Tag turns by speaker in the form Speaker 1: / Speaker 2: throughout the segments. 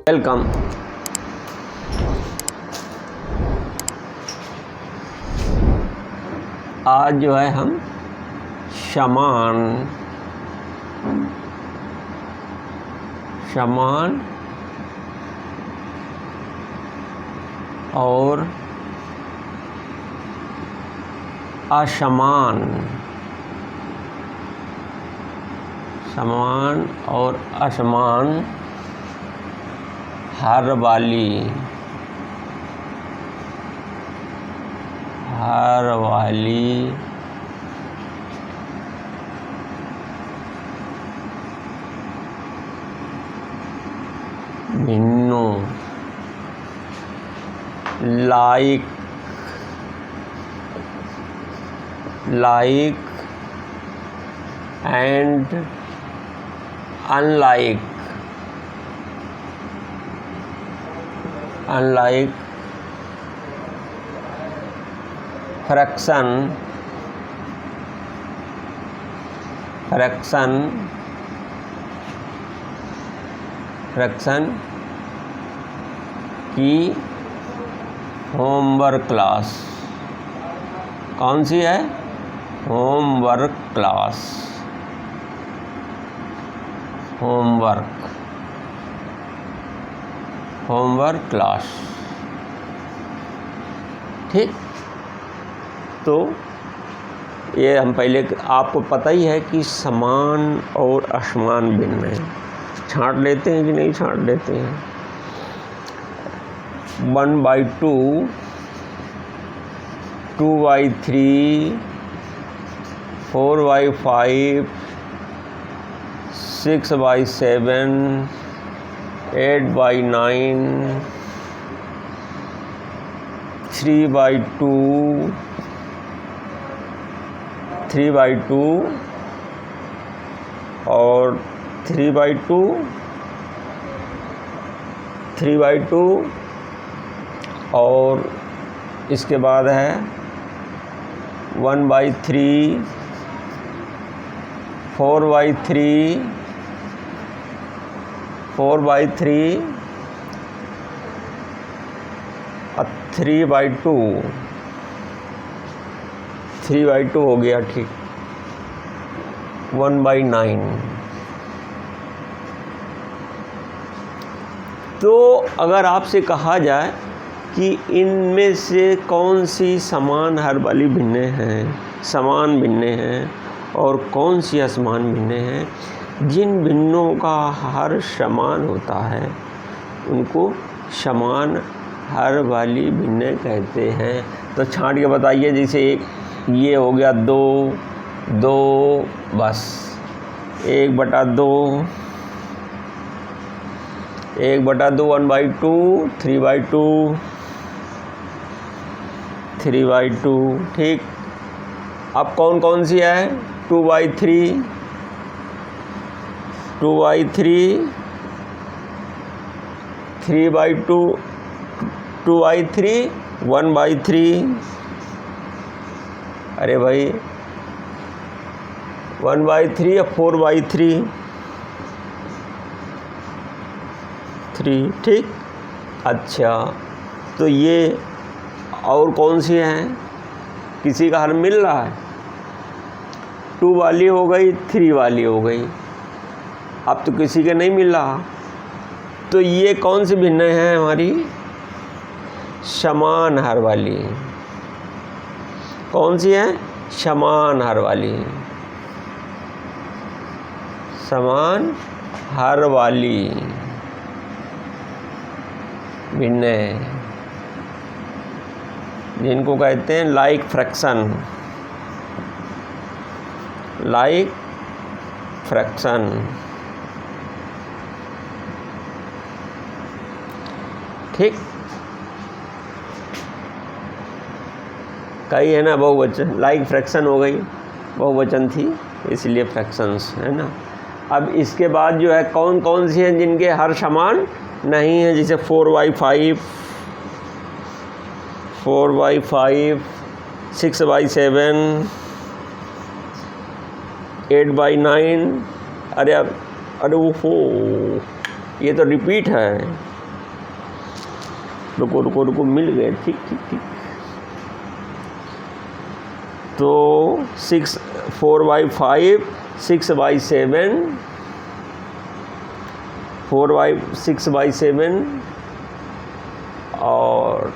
Speaker 1: Welcome. आज जो है हम समान और असमान, समान और असमान हर वाली भिन्नों लाइक एंड अनलाइक फ्रैक्शन की होमवर्क क्लास। कौन सी है? Homework class. ठीक, तो ये हम पहले, आपको पता ही है कि समान और असमान भिन्न है। छांट लेते हैं कि नहीं छांट लेते हैं? 1/2, 2/3, 4/5, 6/7, 8/9, 3/2 और 3/2 और इसके बाद है 1/3, 4/3 और 3/2 हो गया। ठीक, 1/9। तो अगर आपसे कहा जाए कि इनमें से कौन सी समान हर वाली समान भिन्न हैं और कौन सी असमान भिन्न हैं, जिन भिन्नों का हर समान होता है उनको समान हर वाली भिन्न कहते हैं। तो छांट के बताइए। जैसे एक ये हो गया 2, बस 1/2, 1/2, 1/2, 3/2। ठीक, अब कौन सी है? 2/3, 3/2, 2/3, 1/3। अरे भाई 1/3 या 4/3, 3। ठीक, अच्छा, तो ये और कौन सी हैं? किसी का हल मिल रहा है? 2 वाली हो गई, 3 वाली हो गई, अब तो किसी के नहीं मिल रहा। तो ये कौन सी भिन्न है हमारी? समान हर वाली। कौन सी है? समान हर वाली भिन्न है, जिनको कहते हैं लाइक फ्रैक्शन। ठीक, कई है ना बहुवचन, लाइक फ्रैक्शन हो गई, बहुवचन थी इसलिए फ्रैक्शंस है ना। अब इसके बाद जो है कौन सी हैं जिनके हर समान नहीं है? जैसे 4/5, 6/7, 8/9। अरे वो ये तो रिपीट है। रुको मिल गए, ठीक। तो 4/5 6/7 4/6/7 और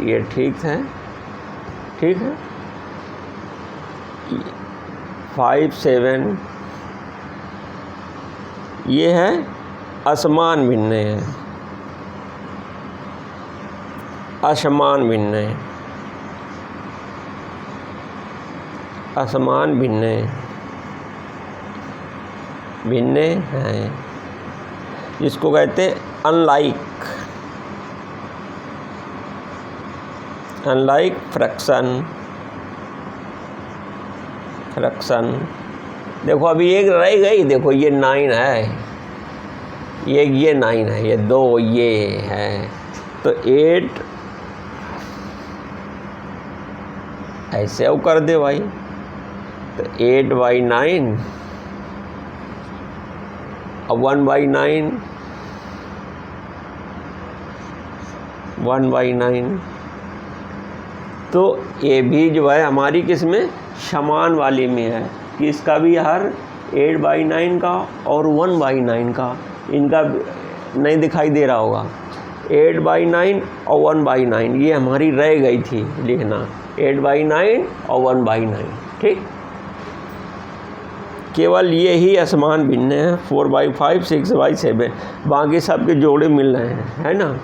Speaker 1: ये ठीक है 5 7 ये है असमान भिन्न है, असमान भिन्न है, असमान भिन्न हैं, जिसको कहते हैं अनलाइक फ्रैक्शन। देखो अभी एक रह गई, देखो ये 9 है, ये 9 है, ये 2 ये है, तो 8 ऐसे अब कर दे भाई, तो 8/9 अब 1/9 तो ये भी जो है हमारी किस में समान वाली में है कि इसका भी हर 8/9 का और 1/9 का, इनका नहीं दिखाई दे रहा होगा, 8/9 और 1/9 ये हमारी रह गई थी लिखना, 8/9 और 1/9, ठीक। केवल ये ही असमान भिन्न है, 4/5 6/7, बाकी सब के जोड़े मिल रहे हैं, है ना।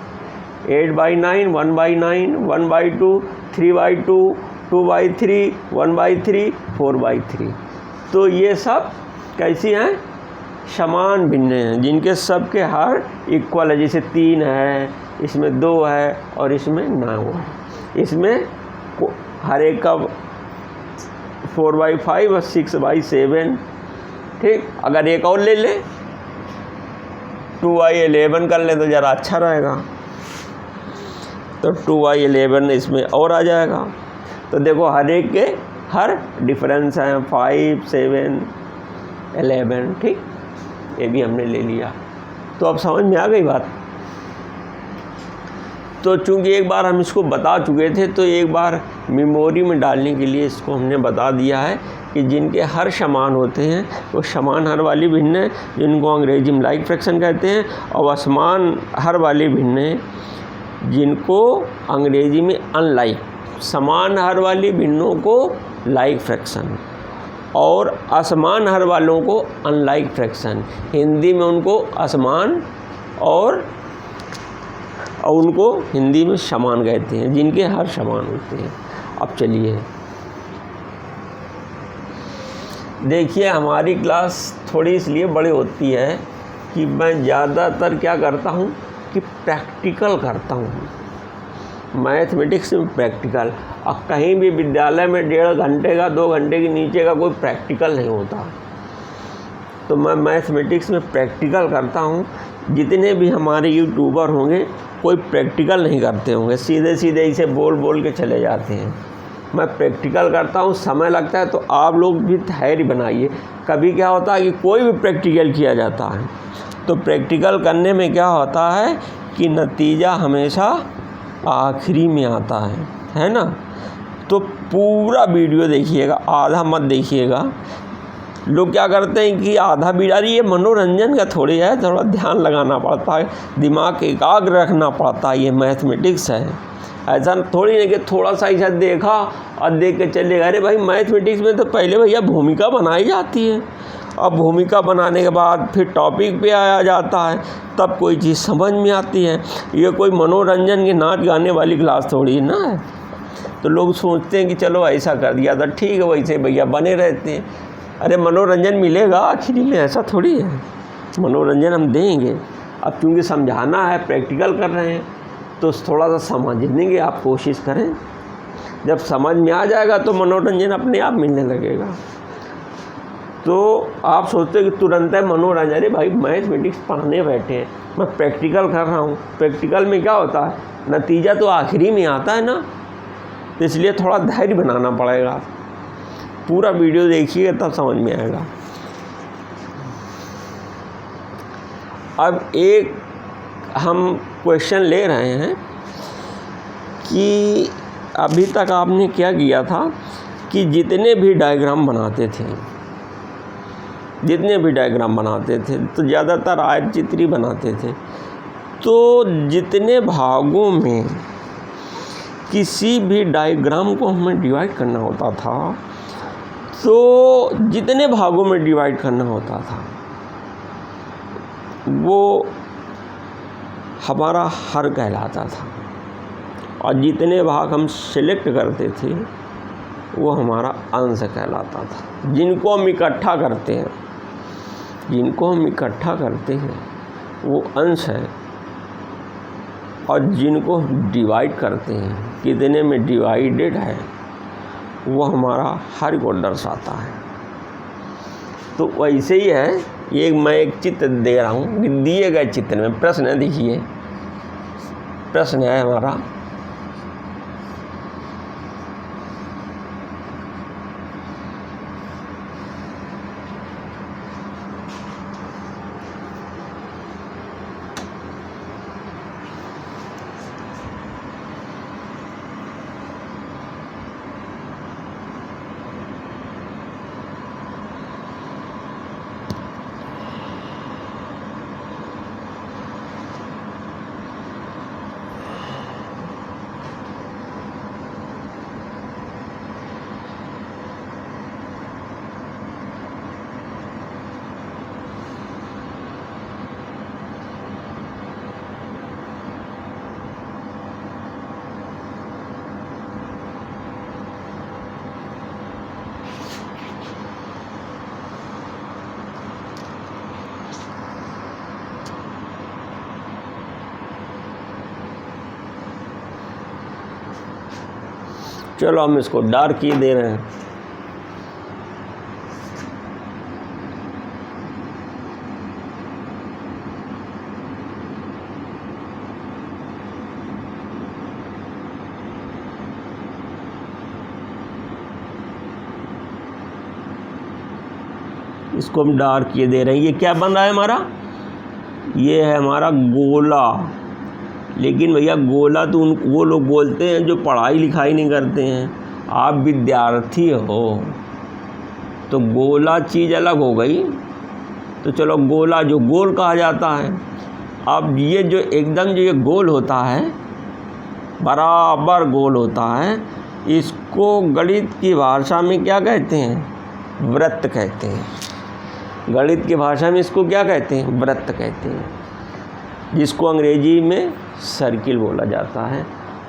Speaker 1: 8/9 1/9 1/2 3/2 2/3 1/3 4/3, तो ये सब कैसी हैं, समान भिन्न हैं, जिनके सब के हर इक्वल है, जैसे 3 है, इसमें 2 है और इसमें 9 है, इसमें हर एक का 4/5 और 6/7, ठीक। अगर एक और ले ले 2/11 कर ले तो ज़रा अच्छा रहेगा, तो 2/11 इसमें और आ जाएगा। तो देखो हर एक के हर डिफरेंस हैं 5 7 11, ठीक। ये भी हमने ले लिया, तो अब समझ में आ गई बात। तो चूंकि एक बार हम इसको बता चुके थे, तो एक बार मेमोरी में डालने के लिए इसको हमने बता दिया है कि जिनके हर समान होते हैं वो समान हर वाली भिन्न है, जिनको अंग्रेजी में लाइक फ्रैक्शन कहते हैं, और असमान हर वाली भिन्न है, जिनको अंग्रेजी में अनलाइक, समान हर वाली भिन्नों को लाइक फ्रैक्शन और असमान हर वालों को अनलाइक फ्रैक्शन, हिंदी में उनको असमान और उनको हिंदी में समान कहते हैं, जिनके हर समान होते हैं। अब चलिए देखिए, हमारी क्लास थोड़ी इसलिए बड़ी होती है कि मैं ज़्यादातर क्या करता हूँ कि प्रैक्टिकल करता हूँ, मैथमेटिक्स में प्रैक्टिकल। अब कहीं भी विद्यालय में 1.5 घंटे का 2 घंटे के नीचे का कोई प्रैक्टिकल नहीं होता, तो मैं मैथमेटिक्स में प्रैक्टिकल करता हूँ। जितने भी हमारे यूट्यूबर होंगे कोई प्रैक्टिकल नहीं करते होंगे, सीधे सीधे इसे बोल के चले जाते हैं। मैं प्रैक्टिकल करता हूँ, समय लगता है, तो आप लोग भी धैर्य बनाइए। कभी क्या होता है कि कोई भी प्रैक्टिकल किया जाता है, तो प्रैक्टिकल करने में क्या होता है कि नतीजा हमेशा आखिरी में आता है ना। तो पूरा वीडियो देखिएगा, आधा मत देखिएगा। लोग क्या करते हैं कि आधा वीडियो, ये मनोरंजन का थोड़ी है, थोड़ा ध्यान लगाना पड़ता है, दिमाग एकाग्र रखना पड़ता है, ये मैथमेटिक्स है। ऐसा थोड़ी नहीं कि थोड़ा सा ऐसा देखा और देख के चलेगा। अरे भाई, मैथमेटिक्स में तो पहले भैया भूमिका बनाई जाती है, अब भूमिका बनाने के बाद फिर टॉपिक पे आया जाता है, तब कोई चीज़ समझ में आती है। ये कोई मनोरंजन के नाच गाने वाली क्लास थोड़ी ना है। तो लोग सोचते हैं कि चलो ऐसा कर दिया था, ठीक है, वैसे भैया बने रहते हैं। अरे मनोरंजन मिलेगा आखिरी में, ऐसा थोड़ी है, मनोरंजन हम देंगे। अब क्योंकि समझाना है, प्रैक्टिकल कर रहे हैं, तो थोड़ा सा समझने की आप कोशिश करें। जब समझ में आ जाएगा तो मनोरंजन अपने आप मिलने लगेगा। तो आप सोचते हैं कि तुरंत है मनोरंजन, अरे भाई मैथमेटिक्स पढ़ने बैठे हैं, मैं प्रैक्टिकल कर रहा हूँ। प्रैक्टिकल में क्या होता है, नतीजा तो आखिरी में आता है ना, तो इसलिए थोड़ा धैर्य बनाना पड़ेगा। पूरा वीडियो देखिए तब समझ में आएगा। अब एक हम क्वेश्चन ले रहे हैं कि अभी तक आपने क्या किया था कि जितने भी डायग्राम बनाते थे तो ज़्यादातर आयतचित्र ही बनाते थे। तो जितने भागों में किसी भी डायग्राम को हमें डिवाइड करना होता था, तो जितने भागों में डिवाइड करना होता था वो हमारा हर कहलाता था, और जितने भाग हम सिलेक्ट करते थे वो हमारा अंश कहलाता था। जिनको हम इकट्ठा करते हैं वो अंश है, और जिनको डिवाइड करते हैं कितने में डिवाइडेड है वो हमारा हर को दर्शाता है। तो वैसे ही है, ये मैं एक चित्र दे रहा हूँ, दिए गए चित्र में प्रश्न है, देखिए प्रश्न है हमारा, चलो हम इसको डार्क ही दे रहे हैं। इसको हम डार्क ये दे रहे हैं। ये क्या बन रहा है हमारा, ये है हमारा गोला। लेकिन भैया गोला तो वो लोग बोलते हैं जो पढ़ाई लिखाई नहीं करते हैं। आप विद्यार्थी हो तो गोला चीज़ अलग हो गई। तो चलो गोला जो गोल कहा जाता है। अब ये जो एकदम जो ये गोल होता है, बराबर गोल होता है, इसको गणित की भाषा में क्या कहते हैं, वृत्त कहते हैं। गणित की भाषा में इसको क्या कहते हैं, वृत्त कहते हैं, जिसको अंग्रेजी में सर्किल बोला जाता है।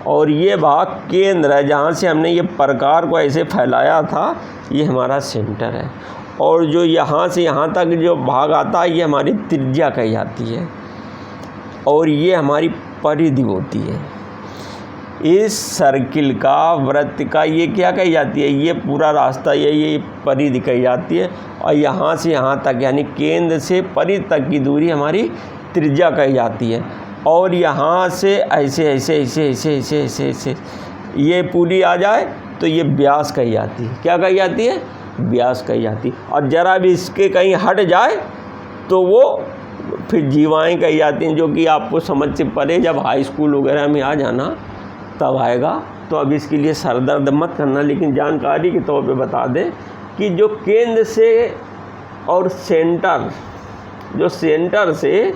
Speaker 1: और ये भाग केंद्र है, जहाँ से हमने ये प्रकार को ऐसे फैलाया था, ये हमारा सेंटर है। और जो यहाँ से यहाँ तक जो भाग आता है ये हमारी त्रिज्या कही जाती है, और ये हमारी परिधि होती है। इस सर्किल का, वृत्त का ये क्या कही जाती है, ये पूरा रास्ता ये परिधि कही जाती है। और यहाँ से यहाँ तक यानी केंद्र से परिधि तक की दूरी हमारी त्रिज्या कही जाती है। और यहाँ से ऐसे ऐसे ऐसे ऐसे ऐसे ऐसे ऐसे ये पूरी आ जाए तो ये व्यास कही जाती है। क्या कही जाती है, व्यास कही जाती है। और ज़रा भी इसके कहीं हट जाए तो वो फिर जीवाएँ कही जाती हैं, जो कि आपको समझ से परे जब हाई स्कूल वगैरह में आ जाना तब आएगा। तो अब इसके लिए सर दर्द मत करना, लेकिन जानकारी के तौर पे बता दें कि जो केंद्र से और सेंटर, जो सेंटर से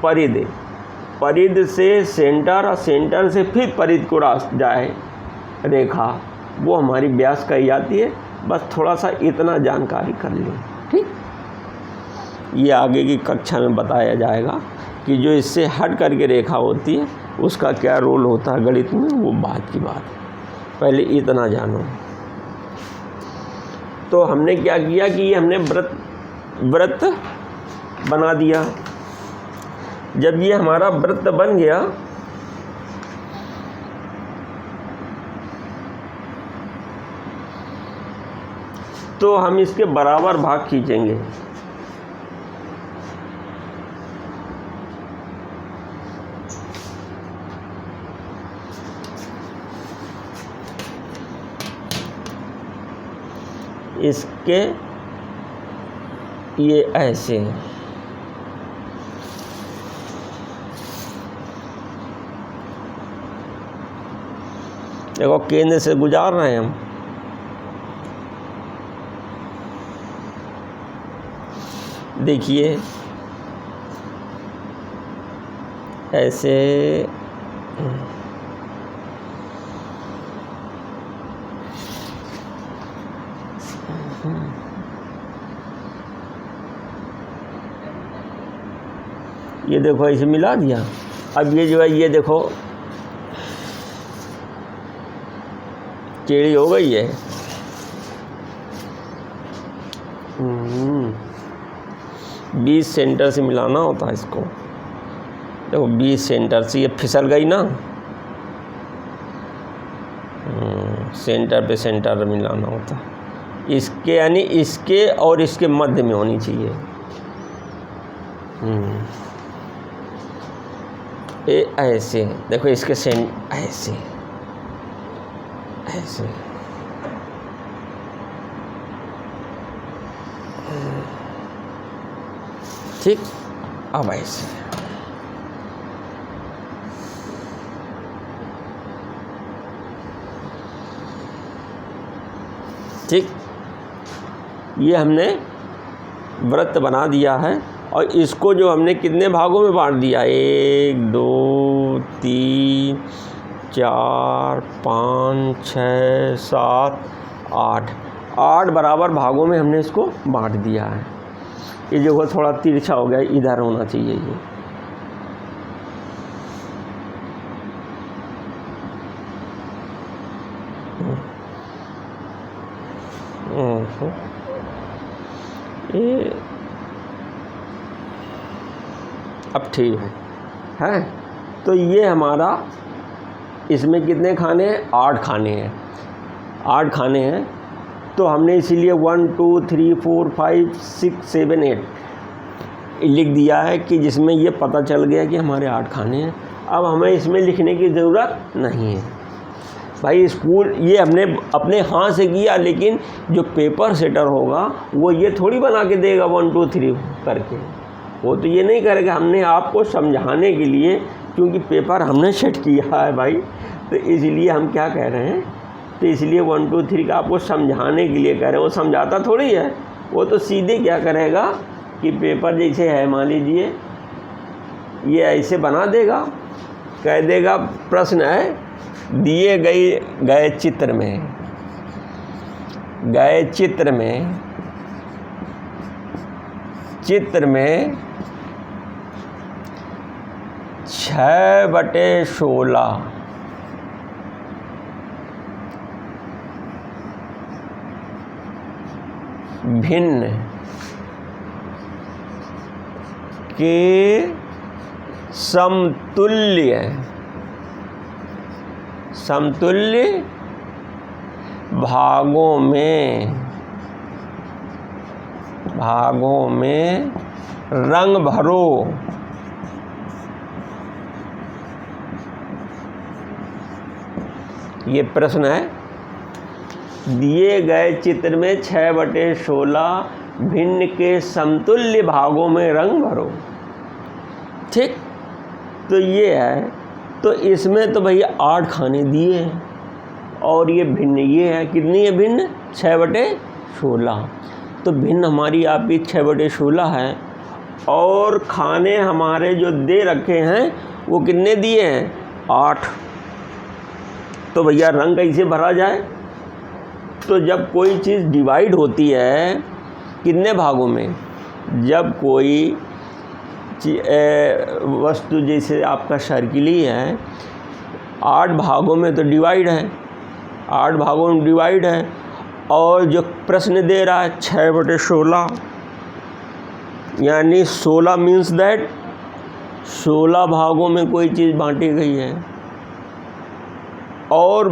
Speaker 1: परिधि, परिधि से सेंटर और सेंटर से फिर परिधि को जाए रेखा, वो हमारी व्यास कही जाती है। बस थोड़ा सा इतना जानकारी कर लें, ठीक। ये आगे की कक्षा में बताया जाएगा कि जो इससे हट करके रेखा होती है उसका क्या रोल होता है गणित में, वो बात की बात है। पहले इतना जानो। तो हमने क्या किया कि ये हमने वृत्त बना दिया। जब ये हमारा वृत्त बन गया तो हम इसके बराबर भाग खींचेंगे। इसके ये ऐसे, देखो केंद्र से गुजार रहे हैं हम। देखिए ऐसे ये देखो ऐसे मिला दिया। अब ये जो है ये देखो टेढ़ी हो गई है। 20 सेंटर से मिलाना होता है इसको। देखो 20 सेंटर से ये फिसल गई ना, सेंटर पे सेंटर मिलाना होता है इसके, यानी इसके और इसके मध्य में होनी चाहिए। ये ऐसे देखो इसके ऐसे ऐसे ठीक। अब ऐसे ठीक, ये हमने वृत्त बना दिया है। और इसको जो हमने कितने भागों में बांट दिया, 1 2 3 4 5 6 7 8 बराबर भागों में हमने इसको बांट दिया है। ये जो थोड़ा तिरछा हो गया, इधर होना चाहिए ये। ये अब ठीक है। तो ये हमारा इसमें कितने खाने हैं, 8 खाने हैं। 8 खाने हैं तो हमने इसीलिए 1 2 3 4 5 6 7 8 लिख दिया है कि जिसमें ये पता चल गया कि हमारे 8 खाने हैं। अब हमें इसमें लिखने की ज़रूरत नहीं है भाई। स्कूल ये हमने अपने हाथ से किया, लेकिन जो पेपर सेटर होगा वो ये थोड़ी बना के देगा 1 2 3 करके। वो तो ये नहीं करेगा। हमने आपको समझाने के लिए, क्योंकि पेपर हमने सेट किया है भाई, तो इसलिए हम क्या कह रहे हैं, तो इसलिए 1 2 3 का आपको समझाने के लिए कह रहे हैं। वो समझाता थोड़ी है, वो तो सीधे क्या करेगा कि पेपर जैसे है, मान लीजिए ये ऐसे बना देगा, कह देगा प्रश्न है दिए गए चित्र में 6/16 भिन्न के समतुल्य भागों में रंग भरो। ये प्रश्न है, दिए गए चित्र में 6/16 भिन्न के समतुल्य भागों में रंग भरो। ठीक, तो ये है। तो इसमें तो भैया 8 खाने दिए हैं और ये भिन्न ये है, कितनी है भिन्न, 6/16। तो भिन्न हमारी आपकी 6/16 है और खाने हमारे जो दे रखे हैं वो कितने दिए हैं, 8। तो भैया रंग कैसे भरा जाए, तो जब कोई चीज़ डिवाइड होती है कितने भागों में, जब कोई वस्तु जैसे आपका सर्किल ही है 8 भागों में तो डिवाइड है, 8 भागों में डिवाइड है। और जो प्रश्न दे रहा है 6/16, यानी 16 मीन्स दैट 16 भागों में कोई चीज़ बांटी गई है। और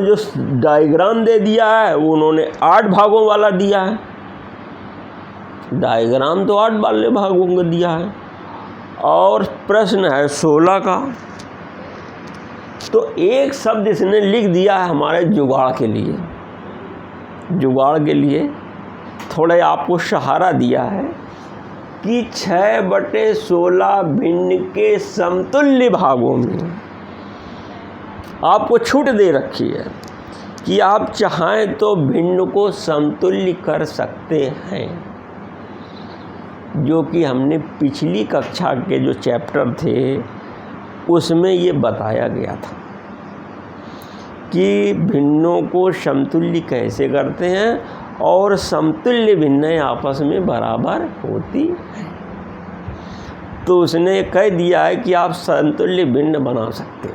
Speaker 1: जो डायग्राम दे दिया है वो उन्होंने 8 भागों वाला दिया है। डायग्राम तो 8 वाले भागों का दिया है और प्रश्न है 16 का। तो एक शब्द इसने लिख दिया है हमारे जुगाड़ के लिए थोड़ा आपको सहारा दिया है कि 6/16 भिन्न के समतुल्य भागों में। आपको छूट दे रखी है कि आप चाहें तो भिन्न को समतुल्य कर सकते हैं, जो कि हमने पिछली कक्षा के जो चैप्टर थे उसमें ये बताया गया था कि भिन्नों को समतुल्य कैसे करते हैं और समतुल्य भिन्नें आपस में बराबर होती हैं। तो उसने कह दिया है कि आप समतुल्य भिन्न बना सकते हो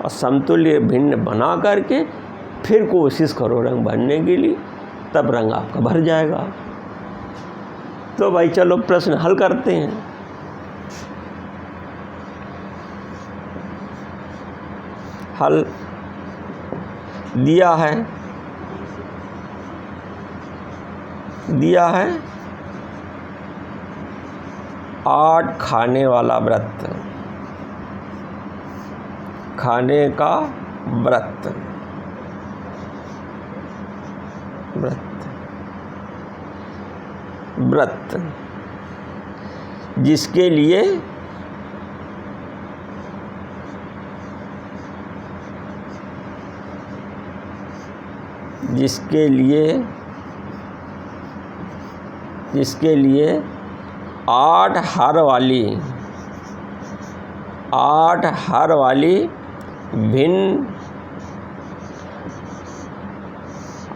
Speaker 1: और समतुल्य भिन्न बना करके फिर कोशिश करो रंग भरने के लिए, तब रंग आपका भर जाएगा। तो भाई चलो प्रश्न हल करते हैं। हल दिया है 8 खाने वाला व्रत, खाने का व्रत, जिसके लिए जिसके लिए 8 हर वाली भिन्न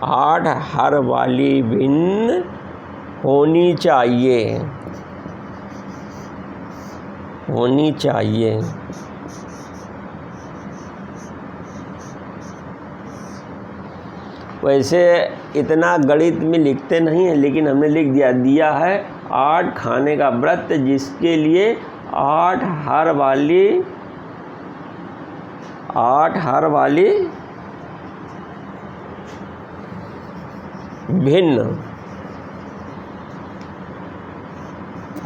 Speaker 1: 8 हर वाली भिन्न होनी चाहिए। वैसे इतना गणित में लिखते नहीं है, लेकिन हमने लिख दिया है 8 खाने का व्रत, जिसके लिए 8 हर वाली भिन्न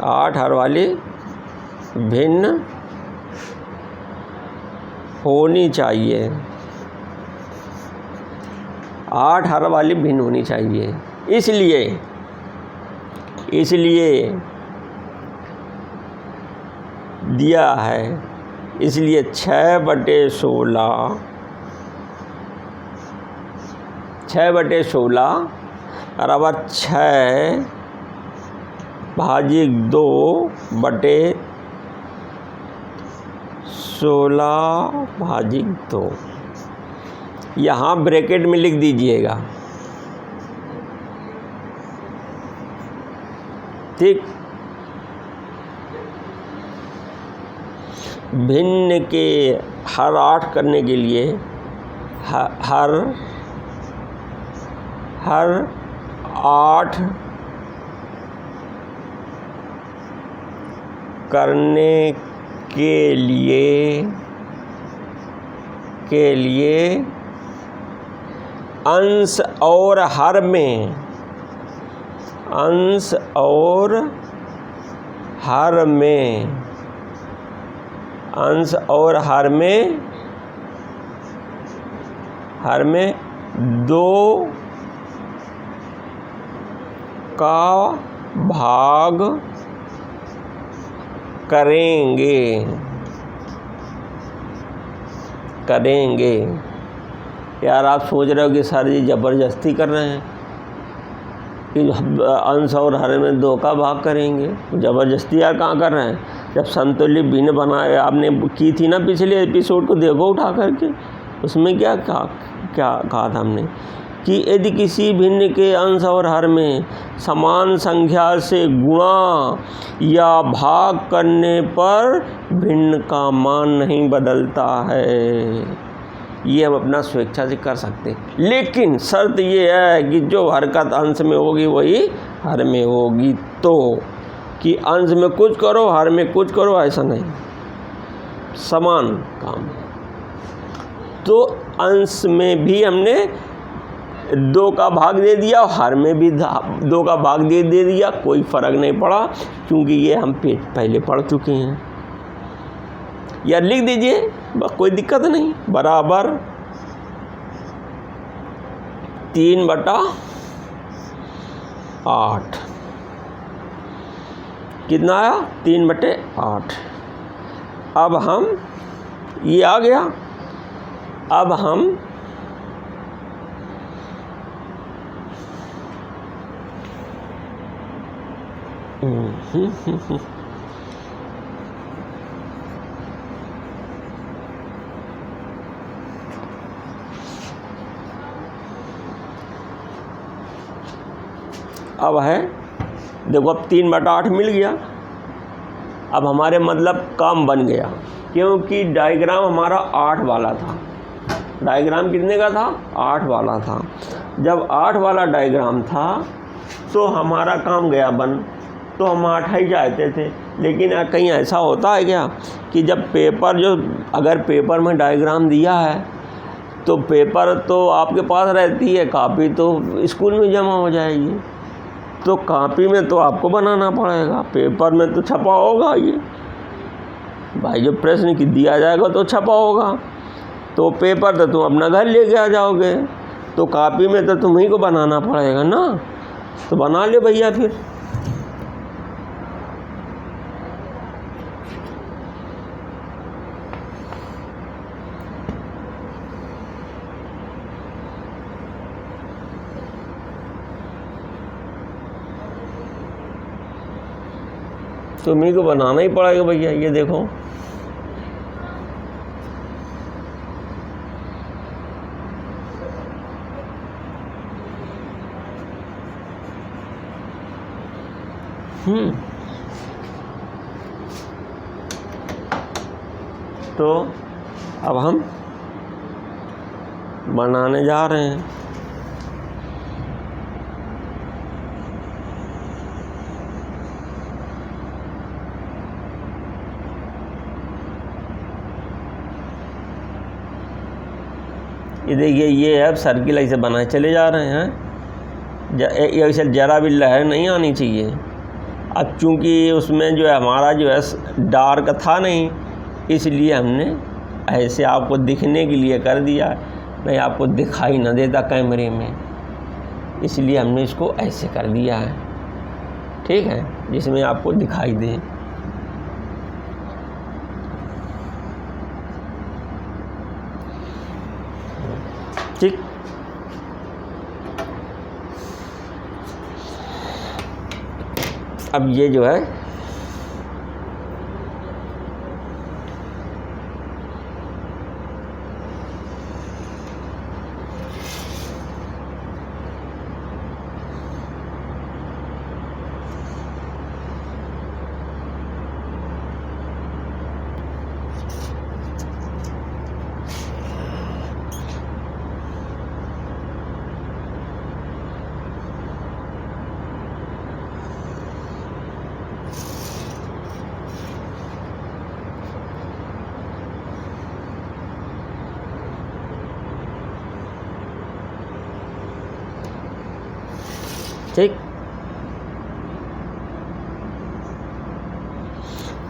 Speaker 1: 8 हर वाली भिन्न होनी चाहिए। 8 हर वाली भिन्न होनी चाहिए। इसलिए दिया है, इसलिए 6/16 बराबर 6/2/16/2 यहाँ ब्रैकेट में लिख दीजिएगा, ठीक। भिन्न के हर 8 करने के लिए हर 8 करने के लिए अंश और हर में हर में 2 का भाग करेंगे। यार आप सोच रहे हो कि सर जी ज़बरदस्ती कर रहे हैं कि अंश और हर में 2 का भाग करेंगे। ज़बरदस्ती यार कहाँ कर रहे हैं? जब संतुल्य भिन्न बनाए आपने की थी ना पिछले एपिसोड को, देखो उठा करके, उसमें क्या कहा था हमने कि यदि किसी भिन्न के अंश और हर में समान संख्या से गुणा या भाग करने पर भिन्न का मान नहीं बदलता है। ये हम अपना स्वेच्छा से कर सकते हैं, लेकिन शर्त ये है कि जो हरकत अंश में होगी वही हर में होगी। तो कि अंश में कुछ करो हर में कुछ करो, ऐसा नहीं, समान काम। तो अंश में भी हमने 2 का भाग दे दिया, हर में भी 2 का भाग दे दिया, कोई फ़र्क नहीं पड़ा, क्योंकि ये हम पहले पढ़ चुके हैं। या लिख दीजिए, कोई दिक्कत नहीं। बराबर 3/8 कितना आया? 3/8। अब हम ये आ गया अब हम अब है देखो, अब 3/8 मिल गया। अब हमारे मतलब काम बन गया, क्योंकि डायग्राम हमारा 8 वाला था। डायग्राम कितने का था? 8 वाला था। जब 8 वाला डायग्राम था तो हमारा काम गया बन, तो हम 8 ही चाहते थे। लेकिन कहीं ऐसा होता है क्या कि जब पेपर अगर पेपर में डायग्राम दिया है तो पेपर तो आपके पास रहती है, कॉपी तो स्कूल में जमा हो जाएगी, तो कॉपी में तो आपको बनाना पड़ेगा, पेपर में तो छपा होगा ये भाई, जो प्रश्न की दिया जाएगा तो छपा होगा, तो पेपर तो तुम अपना घर लेके आ जाओगे, तो कॉपी में तो तुम्हीं को बनाना पड़ेगा ना, तो बना ले भैया फिर। तुम्हीं को बनाना ही पड़ेगा भैया। ये देखो, तो अब हम बनाने जा रहे हैं। ये देखिए, ये अब सर्किल ऐसे बनाए चले जा रहे हैं, ऐसे जरा भी लहर नहीं आनी चाहिए। अब चूँकि उसमें जो है हमारा जो है डार्क था नहीं, इसलिए हमने ऐसे आपको दिखने के लिए कर दिया, नहीं आपको दिखाई न देता कैमरे में, इसलिए हमने इसको ऐसे कर दिया है, ठीक है, जिसमें आपको दिखाई दे। ठीक, अब ये जो है ठीक।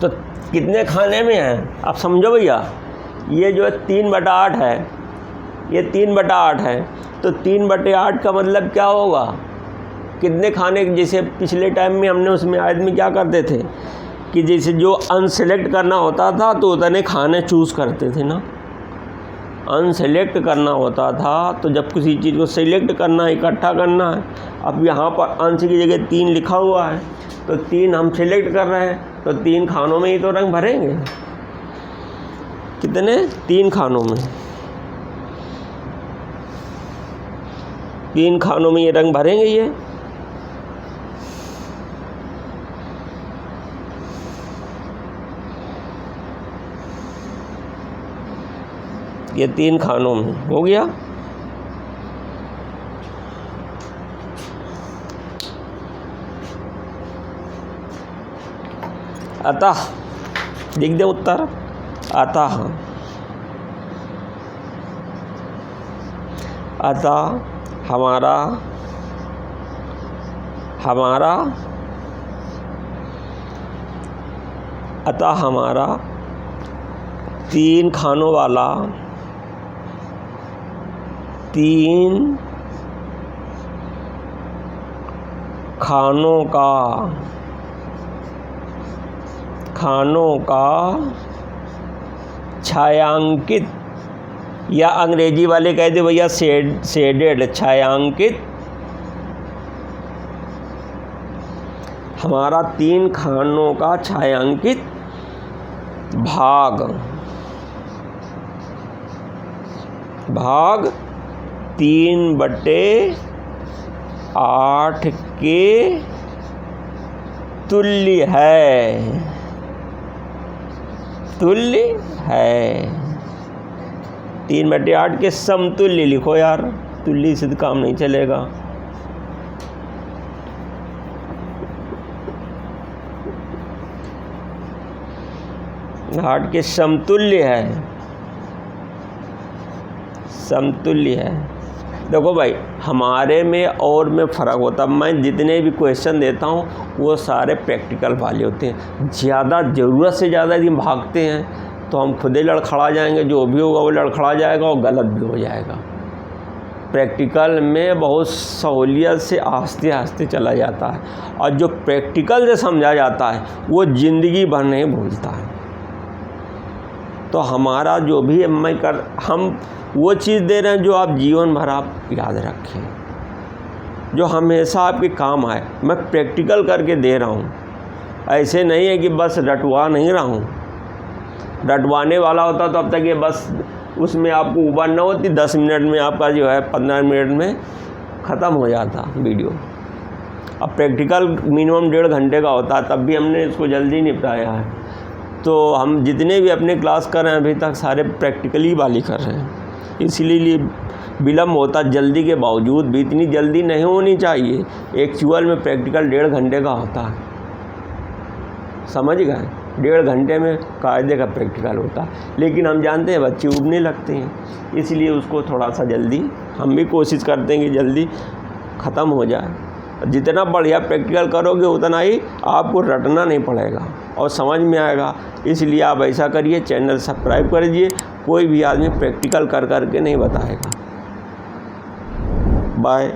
Speaker 1: तो कितने खाने में हैं आप समझो भैया, ये जो है 3/8 है, ये 3/8 है, तो 3/8 का मतलब क्या होगा, कितने खाने, जैसे पिछले टाइम में हमने उसमें आदमी क्या करते थे कि जैसे जो अनसेलेक्ट करना होता था तो उतने खाने चूज़ करते थे ना, अनसेलेक्ट करना होता था, तो जब किसी चीज़ को सेलेक्ट करना है, इकट्ठा करना है, अब यहाँ पर अंश की जगह 3 लिखा हुआ है, तो 3 हम सेलेक्ट कर रहे हैं, तो 3 खानों में ही तो रंग भरेंगे। कितने? 3 खानों में, 3 खानों में ये रंग भरेंगे। ये 3 खानों में हो गया। अतः लिख दे उत्तर, अतः हमारा अतः हमारा 3 खानों वाला 3 खानों का छायांकित या अंग्रेजी वाले कहते भैया शेडेड, छायांकित। हमारा 3 खानों का छायांकित भाग 3/8 के तुल्य है, 3/8 के समतुल्य लिखो यार, तुल्य से काम नहीं चलेगा। आठ के समतुल्य है, समतुल्य है। देखो भाई, हमारे में और में फ़र्क होता है। मैं जितने भी क्वेश्चन देता हूँ वो सारे प्रैक्टिकल वाले होते हैं। ज़्यादा ज़रूरत से ज़्यादा यदि हम भागते हैं तो हम खुद ही लड़खड़ा जाएंगे, जो भी होगा वो लड़खड़ा जाएगा और गलत भी हो जाएगा। प्रैक्टिकल में बहुत सहूलियत से आस्ते आस्ते चला जाता है, और जो प्रैक्टिकल से समझा जाता है वो ज़िंदगी भर नहीं भूलता है। तो हमारा जो भी हम वो चीज़ दे रहे हैं जो आप जीवन भर आप याद रखें, जो हमेशा आपके काम आए। मैं प्रैक्टिकल करके दे रहा हूँ, ऐसे नहीं है कि बस रटवा नहीं रहा हूँ। रटवाने वाला होता तो अब तक ये बस उसमें आपको उबारना होती, 10 मिनट में आपका जो है 15 मिनट में ख़त्म हो जाता वीडियो। अब प्रैक्टिकल मिनिमम 1.5 घंटे का होता है, तब भी हमने इसको जल्दी निपटाया है। तो हम जितने भी अपने क्लास कर रहे हैं अभी तक सारे प्रैक्टिकली वाली कर रहे हैं, इसीलिए विलम्ब होता। जल्दी के बावजूद भी इतनी जल्दी नहीं होनी चाहिए। एक्चुअल में प्रैक्टिकल 1.5 घंटे का होता है, समझ गए? 1.5 घंटे में कायदे का प्रैक्टिकल होता है, लेकिन हम जानते हैं बच्चे उबने लगते हैं, इसलिए उसको थोड़ा सा जल्दी हम भी कोशिश करते हैं कि जल्दी ख़त्म हो जाए। जितना बढ़िया प्रैक्टिकल करोगे उतना ही आपको रटना नहीं पड़ेगा और समझ में आएगा। इसलिए आप ऐसा करिए, चैनल सब्सक्राइब कर दीजिए। कोई भी आदमी प्रैक्टिकल कर कर के नहीं बताएगा। बाय।